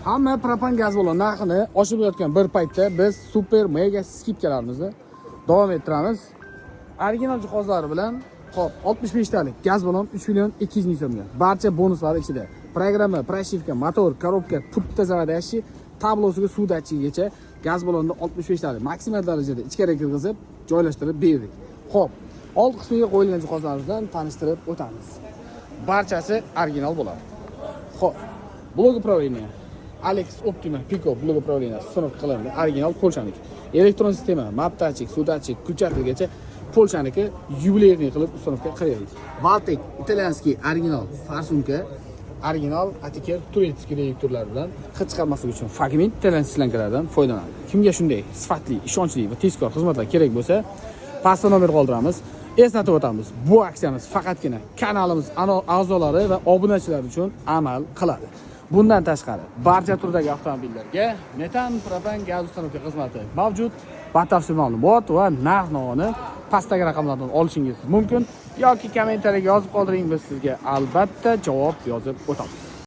Hamma propan gaz balon narxini oshib yotgan bir paytda biz super mega skidkalarimizni davom ettiramiz. Original jihozlari bilan hop 65 talik gaz balon 3 million 200 ming so'mga. Barcha bonuslari ichida. Programma, pрошивка, motor, korobka, putta zavadashi, tablosiga suv datchigigacha gaz balonni 65 talik maksimal darajada ichkariga kirgizib joylashtirib berdik. Hop, old qismiga qo'yilgan jihozlarimizdan tanishtirib o'tamiz. Barchasi original bo'ladi. Hop, blok upravlения Alex Optima Pico blok upravlения sinov qilindi. Original polshaniki. Elektron sistema, map datchik, suv datchik, kuchatigacha polshaniki yubileyniy qilib uстановка qilyapmiz. Valtek italyanskiy original farsunka, original atiker turetskiy reaktorlar bilan hid chiqarmaslik uchun fragment italyan slankalardan foydalanadi. Kimga shunday sifatli, ishonchli va tezkor xizmatlar kerak bo'lsa, pastda nomer qoldiramiz. Eslatib o'tamiz. Bu aksiyamiz faqatgina kanalimiz a'zolari va obunachilar uchun amal qiladi. Bundan tashqari, barcha turdagi avtomobillarga metan propan gaz uстановка xizmati mavjud. Batafsil ma'lumot va narx-navoni pastdagi raqamlardan olishingiz mumkin yoki kommentariyaga yozib qoldiring, biz sizga albatta javob yozib o'tamiz.